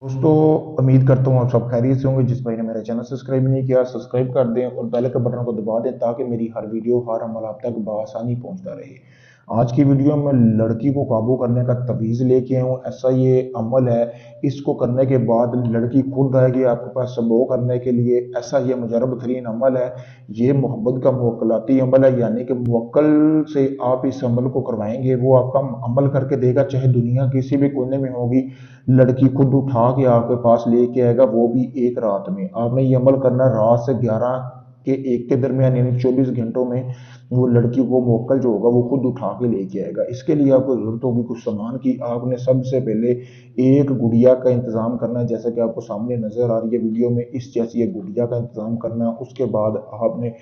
दोस्तों, उम्मीद करता हूँ आप सब खैरियत से होंगे। जिस भाई ने मेरा चैनल सब्सक्राइब नहीं किया, सब्सक्राइब कर दें और बेल के बटन को दबा दें ताकि मेरी हर वीडियो हर अमल आप तक बआसानी पहुंचता रहे। आज की वीडियो में लड़की को काबू करने का तवीज़ लेके आया हूँ। ऐसा ये अमल है, इसको करने के बाद लड़की खुद आएगी आपके पास सबो करने के लिए। ऐसा ये मुजरब तरीन अमल है। ये मोहब्बत का मुवक्कलाती अमल है, यानी कि मुवक्कल से आप इस अमल को करवाएंगे, वो आपका अमल करके देगा, चाहे दुनिया किसी भी कोने में होगी। लड़की खुद उठा के आपके पास लेके आएगा, वो भी एक रात में। आपने ये अमल करना रात से 11 के 1 के दरमियान, यानी 24 घंटों में वो लड़की को मोक्कल जो होगा वो खुद उठा के लेके आएगा। इसके लिए आपको जरूरत होगी कुछ सामान की। आपने सबसे पहले एक गुड़िया का इंतजाम करना है, जैसा कि आपको सामने नजर आ रही है वीडियो में, इस जैसी एक गुड़िया का इंतजाम करना है। उसके बाद आपने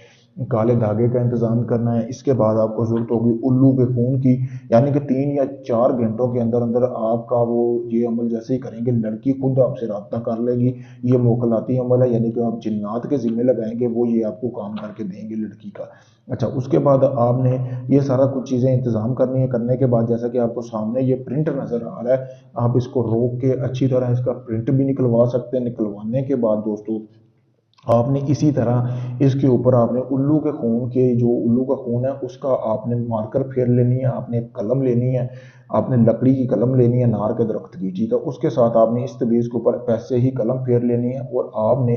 काले धागे का इंतजाम करना है। इसके बाद आपको जरूरत होगी उल्लू के खून की, यानी कि 3 या 4 घंटों के अंदर अंदर आपका वो ये अमल जैसे ही करेंगे लड़की खुद आपसे रब्ता कर लेगी। ये मोकलाती अमल है, यानी कि आप जिन्नात के जिम्मे लगाएंगे, वो ये आपको काम करके देंगे लड़की का। अच्छा, उसके बाद आपने ये सारा कुछ चीज़ें इंतजाम करनी है। करने के बाद जैसा कि आपको सामने ये प्रिंट नज़र आ रहा है, आप इसको रोक के अच्छी तरह इसका प्रिंट भी निकलवा सकते हैं। निकलवाने के बाद दोस्तों आपने इसी तरह इसके ऊपर आपने उल्लू के खून के, जो उल्लू का खून है उसका आपने मार्कर फेर लेनी है। आपने एक कलम लेनी है, आपने लकड़ी की कलम लेनी है नार के दरख्त की, ठीक है। उसके साथ आपने इस तवीज़ के ऊपर पैसे ही कलम फेर लेनी है और आपने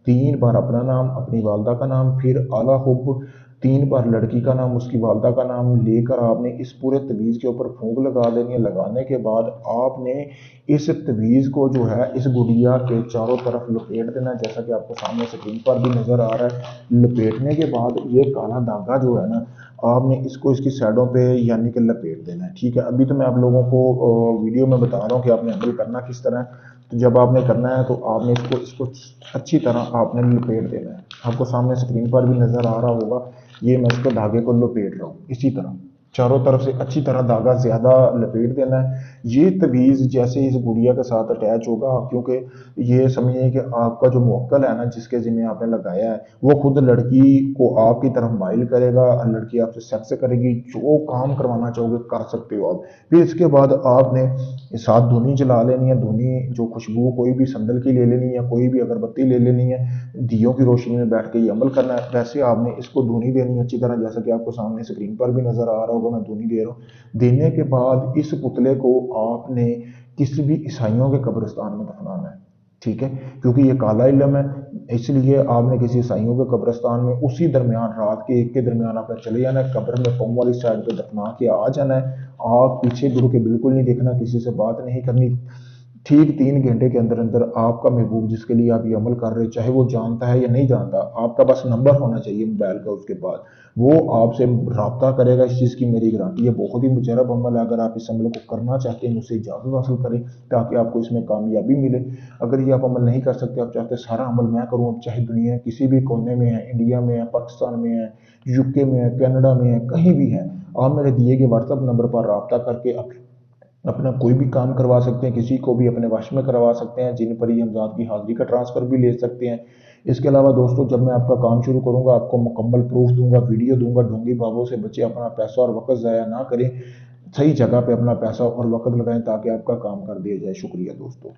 3 बार अपना नाम, अपनी वालदा का नाम, फिर आला हुब 3 बार लड़की का नाम, उसकी वालदा का नाम लेकर आपने इस पूरे तवीज़ के ऊपर फूंक लगा देनी है। लगाने के बाद आपने इस तवीज़ को जो है इस गुड़िया के चारों तरफ लपेट देना है, जैसा कि आपको सामने स्क्रीन पर भी नज़र आ रहा है। लपेटने के बाद ये काला धागा जो है ना, आपने इसको इसकी साइडों पे यानी कि लपेट देना है, ठीक है। अभी तो मैं आप लोगों को वीडियो में बता रहा हूँ कि आपने अमल करना किस तरह है। तो जब आपने करना है तो आपने इसको इसको अच्छी तरह आपने लपेट देना है। आपको सामने स्क्रीन पर भी नज़र आ रहा होगा, ये मैं इसको धागे को लपेट रहा हूँ। इसी तरह चारों तरफ से अच्छी तरह धागा ज्यादा लपेट देना है। ये तवीज़ जैसे इस गुड़िया के साथ अटैच होगा, क्योंकि ये समझिए कि आपका जो मुवक्किल है ना, जिसके जिम्मे आपने लगाया है, वो खुद लड़की को आपकी तरफ माइल करेगा। लड़की आपसे सेक्स करेगी, जो काम करवाना चाहोगे कर सकते हो आप। फिर इसके बाद आपने साथ धुनी जला लेनी है। धुनी जो खुशबू कोई भी संदल की ले लेनी है, कोई भी अगरबत्ती ले लेनी है। दियों की रोशनी में बैठ के ये अमल करना है। वैसे आपने इसको धुनी देनी है अच्छी तरह, जैसा कि आपको सामने स्क्रीन पर भी नजर आ रहा होगा, मैं धुनी दे रहा हूँ। देने के बाद इस पुतले को आपने किसी भी ईसाइयों के कब्रिस्तान में दफनाना है, ठीक है। क्योंकि ये काला इलम है, इसलिए आपने किसी ईसाइयों के कब्रिस्तान में उसी दरमियान रात के 1 के दरमियान आपने चले जाना है। कब्र में पम वाली साइड पे दफना के आ जाना है। आप पीछे मुड़ के बिल्कुल नहीं देखना, किसी से बात नहीं करनी। ठीक 3 घंटे के अंदर अंदर आपका महबूब, जिसके लिए आप ये अमल कर रहे हैं, चाहे वो जानता है या नहीं जानता, आपका बस नंबर होना चाहिए मोबाइल का, उसके बाद वो आपसे रब्ता करेगा। इस चीज़ की मेरी गारंटी है। बहुत ही मुजरब अमल है। अगर आप इस अमल को करना चाहते हैं मुझसे इजाज़त हासिल करें ताकि आपको इसमें कामयाबी मिले। अगर ये आप अमल नहीं कर सकते, आप चाहते सारा अमल मैं करूँ, आप चाहे दुनिया किसी भी कोने में है, इंडिया में है, पाकिस्तान में है, यूके में है, कनाडा में है, कहीं भी है, आप मेरे दिए गए व्हाट्सएप नंबर पर रब्ता करके अपना कोई भी काम करवा सकते हैं, किसी को भी अपने वश में करवा सकते हैं। जिन पर ही हमजाद की हाजिरी का ट्रांसफ़र भी ले सकते हैं। इसके अलावा दोस्तों, जब मैं आपका काम शुरू करूंगा आपको मुकम्मल प्रूफ दूंगा, वीडियो दूंगा। ढोंगी बाबों से बचे, अपना पैसा और वक्त ज़ाया ना करें, सही जगह पे अपना पैसा और वक्त लगाएं ताकि आपका काम कर दिया जाए। शुक्रिया दोस्तों।